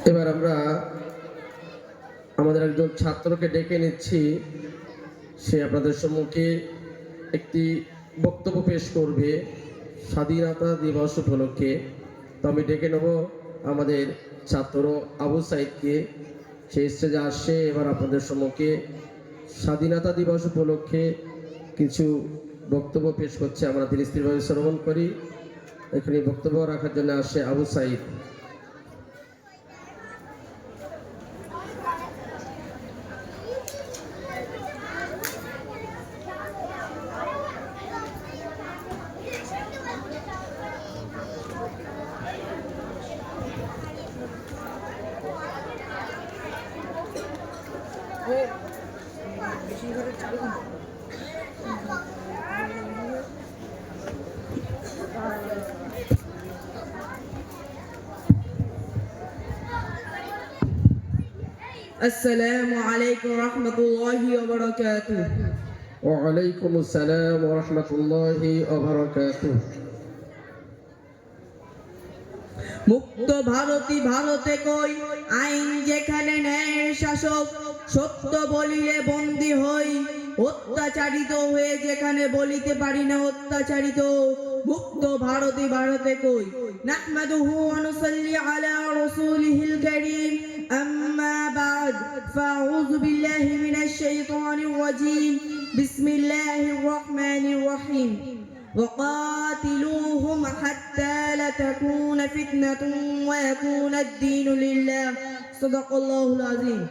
এবার আমরা আমাদের একজন ছাত্রকে ডেকে নিচ্ছি, সে আপনাদের সম্মুখে একটি বক্তব্য পেশ করবে স্বাধীনতা দিবস উপলক্ষে। তো আমি ডেকে নেব আমাদের ছাত্র আবু সাইদকে, সে স্টেজে আসছে। এবার আপনাদের সম্মুখে স্বাধীনতা দিবস উপলক্ষে কিছু বক্তব্য পেশ করছে, আমরা ধীরে স্থিরভাবে শ্রবণ করি। এখানে বক্তব্য রাখার জন্য আসে আবু সাইদ। السلام عليكم ورحمة الله وبركاته. وعليكم السلام ورحمة الله وبركاته. মুক্ত ভারতী ভারতে কই, আইন যেখানে ন্যায়ের শাসক, সত্য বলিলে বন্দী হই, অত্যাচারিত হয়ে যেখানে বলিতে পারি না অত্যাচারিত। মুক্ত ভারতী ভারতে কই। নাহমাদুহু ওয়া নুসাল্লি আলা রাসূলিহিল কারীম, আম্মা বা'দ, ফাআউযু বিল্লাহি মিনাশ শাইতানির রাজীম, বিসমিল্লাহির রহমানির রহিম। وقاتلوهم حتى لا تكون فتنة ويكون الدين لله. صدق الله العظيم.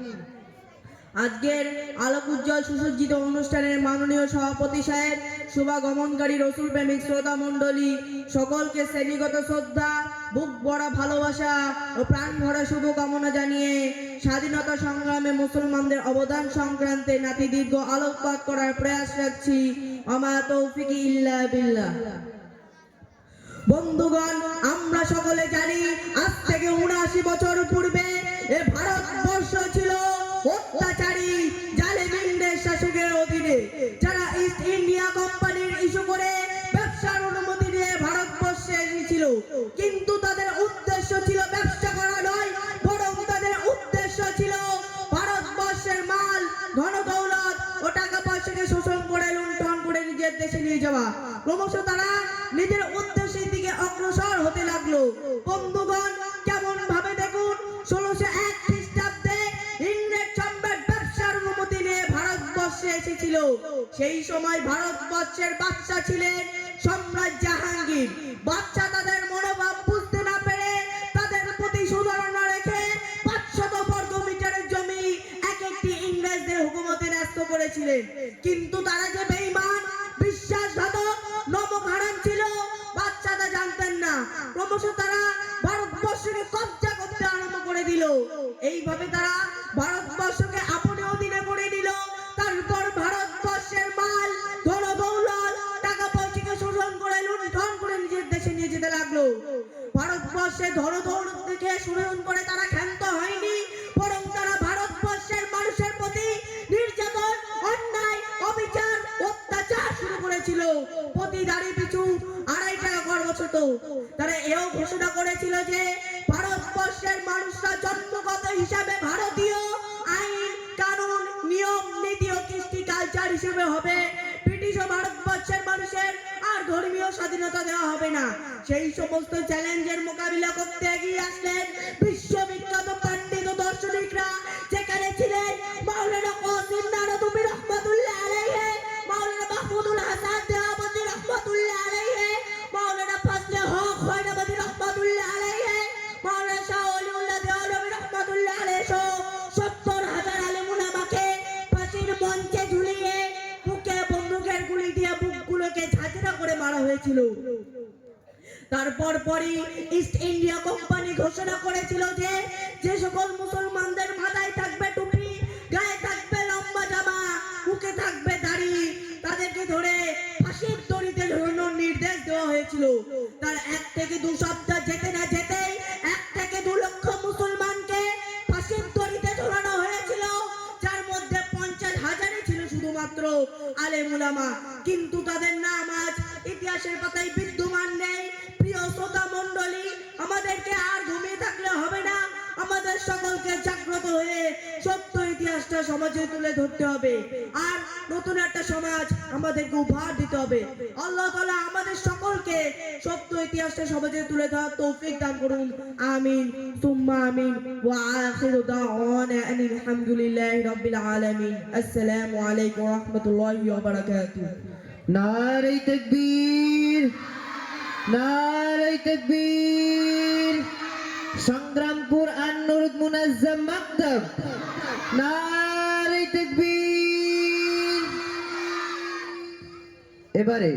আজকের আলোক উজ্জ্বল সুসজ্জিত অনুষ্ঠানের মাননীয় সভাপতি সাহেব, শুভাগমনকারী রসুল প্রেমিক শ্রোতা মণ্ডলী, সকলকে শ্রেণীগত শ্রদ্ধা, বুক ভরা ভালোবাসা ও প্রাণ ভরা শুভকামনা জানিয়ে স্বাধীনতা সংগ্রামে মুসলমানদের অবদান সংক্রান্তে নাতিদীর্ঘ আলোকপাত করার প্রয়াস রাখছি। আমা তৌফিকি ইল্লা বিল্লাহ। বন্ধুগণ, আমরা সকলে জানি আজ থেকে ৭৯ বছর পূর্বে এ ভারতবর্ষ ছিল অত্যাচারী জালেম ইংরেজ শাসকের অধীনে, যারা ইস্ট ইন্ডিয়া কোম্পানির ইস্যু করে ব্যবসার অনুমতি নিয়ে ভারতবর্ষে এসেছিল। কিন্তু তাদের উদ্দেশ্য ছিল ব্যবসা করা নয়, বরং তাদের উদ্দেশ্য ছিল ভারতবর্ষের মাল, ধন দৌলত ও টাকা পয়সাকে শোষণ করে লুণ্ঠন করে নিজের দেশে নিয়ে যাওয়া। ক্রমশ তারা নিজের উদ্দেশ্যের দিকে অগ্রসর হতে লাগলো। বন্ধুগণ, কেমন ভাবে দেখুন, ১৬০১ খ্রিস্টাব্দে ইংরেজ সম্রাট ব্যবসার অনুমতি নিয়ে ভারতবর্ষে এসেছিল। সেই সময় ভারতবর্ষের বাদশা ছিলেন সম্রাট জাহাঙ্গীর। বাদশা তাদের মনোভাব বুঝতে না পেরে তাদের প্রতি সুধারণা রেখে ৫০০ বর্গ মিটারের জমি এক একটি ইংরেজদের হুকুমতে ন্যস্ত করেছিলেন। কিন্তু তারা যে বেঈমান, বিশ্বাসঘাতক, নমক হারাম ছিল, বাদশা তা জানতেন না। ক্রমশ তারা ভারতবর্ষকে কব্জা করতে আরম্ভ করে দিল। এইভাবে তারা ভারতবর্ষকে আপন অধীনে করে নিল। তারপর ভারতবর্ষের মাল, ধন দৌলত, টাকা পয়সাকে শোষণ করে লুণ্ঠন করে নিজের দেশে নিয়ে যেতে লাগলো। ভারতবর্ষে ধন দৌলত থেকে শোষণ করে তারা ক্ষান্ত হয়নি, বরং তারা ভারতবর্ষের মানুষের প্রতি নির্যাতন, অন্যায়, অবিচার, অত্যাচার শুরু করেছিল। প্রতি দাড়ি পিছু ২.৫ টাকা কর বসত। তারা এও ঘোষণা করেছিল যে ভারতবর্ষের মানুষরা জন্মগত হিসাবে ভারতীয়, আইন কানুন, নিয়ম নীতি ও কৃষ্টি কালচার হিসেবে হবে। ব্রিটিশ ও ভারতবর্ষের মানুষের আর ধর্মীয় স্বাধীনতা দেওয়া হবে না। সেই সমস্ত চ্যালেঞ্জের মোকাবিলা করতে এগিয়ে আসলেন বিশ্ববিখ্যাত পণ্ডিত ও দার্শনিকরা। যেখানে ছিলেন মাওলানা কাসিম নানতুবি রহমাতুল্লাহ আলাইহি, মাওলানা মাহমুদুল হাসান দেওবন্দি রহমাতুল্লাহ আলাইহি, মাওলানা ফজলে হক খয়রাবাদী রহমাতুল্লাহ আলাইহি, মাওলানা শাহ ওলিউল্লাহ দেওবন্দি রহমাতুল্লাহ আলাইহি সহ ৭০,০০০ আলেম উলামাকে ফাঁসির মঞ্চে ঝুলিয়ে বুকে বন্দুকের গুলি দিয়ে বুকগুলোকে ঝাঁঝরা করে মারা হয়েছিল। তারপর পরই ইস্ট ইন্ডিয়া কোম্পানি ঘোষণা করেছিল যে যে সকল মুসলমানদের মাথায় থাকবে টুপি, গায়ে থাকবে লম্বা জামা, মুখে থাকবে দাড়ি, তাদেরকে ধরে ফাঁসির দড়িতে ঝোলানোর নির্দেশ দেওয়া হয়েছিল। তার ১ থেকে ২ সপ্তাহ যেতে না যেতেই ১ থেকে ২ লক্ষ মুসলমানকে ফাঁসির দড়িতে ঝোলানো হয়েছিল, যার মধ্যে ৫০,০০০ই ছিল শুধুমাত্র আলেম উলামা। কিন্তু তাদের নাম আজ ইতিহাসের পাতায় বিদ্যমান নেই। প্রিয় শ্রোতা মণ্ডলী, আমাদেরকে আর ঘুমিয়ে থাকলে হবে না। আমাদের আমাদের সকলকে জাগ্রত হয়ে সত্য ইতিহাসটা সমাজে তুলে ধরতে হবে আর নতুন একটা সমাজ আমাদেরকে উপহার দিতে হবে। আল্লাহ তাআলা আমাদের সকলকে সত্য ইতিহাসটা সমাজে তুলে ধরার তৌফিক দান করুন। আমিন সুম্মা আমিন ওয়া আখিরু দাওয়ানা আনিল হামদুলিল্লাহি রাব্বিল আলামিন। আসসালামু আলাইকুম ওয়া রাহমাতুল্লাহি ওয়া বারাকাতুহু। নারে তাকবীর, নারে তাকবীর। সংগ্রামপুর আন-নুরুদ মুনাজ্জাম মাকতাব, নারে তাকবীর। এবারে